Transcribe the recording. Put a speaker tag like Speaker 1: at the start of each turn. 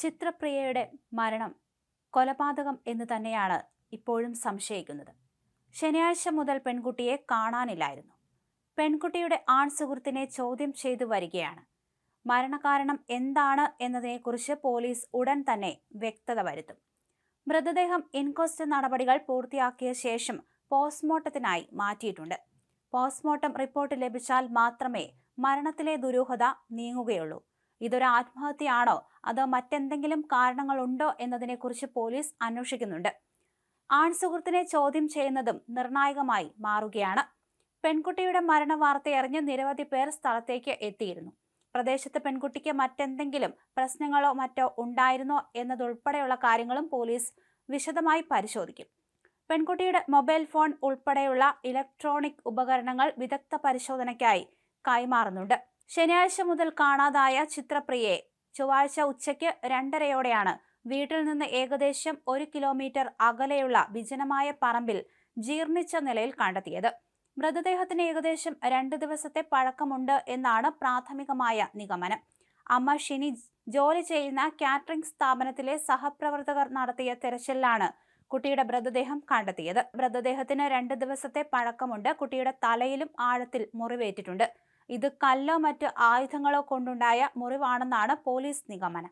Speaker 1: ചിത്രപ്രിയയുടെ മരണം കൊലപാതകം എന്ന് തന്നെയാണ് ഇപ്പോഴും സംശയിക്കുന്നത്. ശനിയാഴ്ച മുതൽ പെൺകുട്ടിയെ കാണാനില്ലായിരുന്നു. പെൺകുട്ടിയുടെ ആൺ സുഹൃത്തിനെ ചോദ്യം ചെയ്തു വരികയാണ്. മരണകാരണം എന്താണ് എന്നതിനെക്കുറിച്ച് പോലീസ് ഉടൻ തന്നെ വ്യക്തത വരുത്തും. മൃതദേഹം ഇൻക്വസ്റ്റ് നടപടികൾ പൂർത്തിയാക്കിയ ശേഷം പോസ്റ്റ്മോർട്ടത്തിനായി മാറ്റിയിട്ടുണ്ട്. പോസ്റ്റ്മോർട്ടം റിപ്പോർട്ട് ലഭിച്ചാൽ മാത്രമേ മരണത്തിലെ ദുരൂഹത നീങ്ങുകയുള്ളൂ. ഇതൊരു ആത്മഹത്യയാണോ അതോ മറ്റെന്തെങ്കിലും കാരണങ്ങളുണ്ടോ എന്നതിനെക്കുറിച്ച് പോലീസ് അന്വേഷിക്കുന്നുണ്ട്. ആൺസുഹൃത്തിനെ ചോദ്യം ചെയ്യുന്നതും നിർണായകമായി മാറുകയാണ്. പെൺകുട്ടിയുടെ മരണ വാർത്തയറിഞ്ഞ് നിരവധി പേർ സ്ഥലത്തേക്ക് എത്തിയിരുന്നു. പ്രദേശത്ത് പെൺകുട്ടിക്ക് മറ്റെന്തെങ്കിലും പ്രശ്നങ്ങളോ മറ്റോ ഉണ്ടായിരുന്നോ എന്നതുൾപ്പെടെയുള്ള കാര്യങ്ങളും പോലീസ് വിശദമായി പരിശോധിക്കും. പെൺകുട്ടിയുടെ മൊബൈൽ ഫോൺ ഉൾപ്പെടെയുള്ള ഇലക്ട്രോണിക് ഉപകരണങ്ങൾ വിദഗ്ധ പരിശോധനയ്ക്കായി കൈമാറുന്നുണ്ട്. ശനിയാഴ്ച മുതൽ കാണാതായ ചിത്രപ്രിയയെ ചൊവ്വാഴ്ച ഉച്ചയ്ക്ക് 2:30 വീട്ടിൽ നിന്ന് ഏകദേശം 1 കിലോമീറ്റർ അകലെയുള്ള വിജനമായ പറമ്പിൽ ജീർണിച്ച നിലയിൽ കണ്ടെത്തിയത്. മൃതദേഹത്തിന് ഏകദേശം 2 ദിവസത്തെ പഴക്കമുണ്ട് എന്നാണ് പ്രാഥമികമായ നിഗമനം. അമ്മ ഷിനി ജോലി ചെയ്യുന്ന കാറ്ററിംഗ് സ്ഥാപനത്തിലെ സഹപ്രവർത്തകർ നടത്തിയ തെരച്ചിലിലാണ് കുട്ടിയുടെ മൃതദേഹം കണ്ടെത്തിയത്. മൃതദേഹത്തിന് 2 ദിവസത്തെ പഴക്കമുണ്ട്. കുട്ടിയുടെ തലയിലും ആഴത്തിൽ മുറിവേറ്റിട്ടുണ്ട്. ഇത് കല്ലോ മറ്റ് ആയുധങ്ങളോ കൊണ്ടുണ്ടായ മുറിവാണെന്നാണ് പോലീസ് നിഗമനം.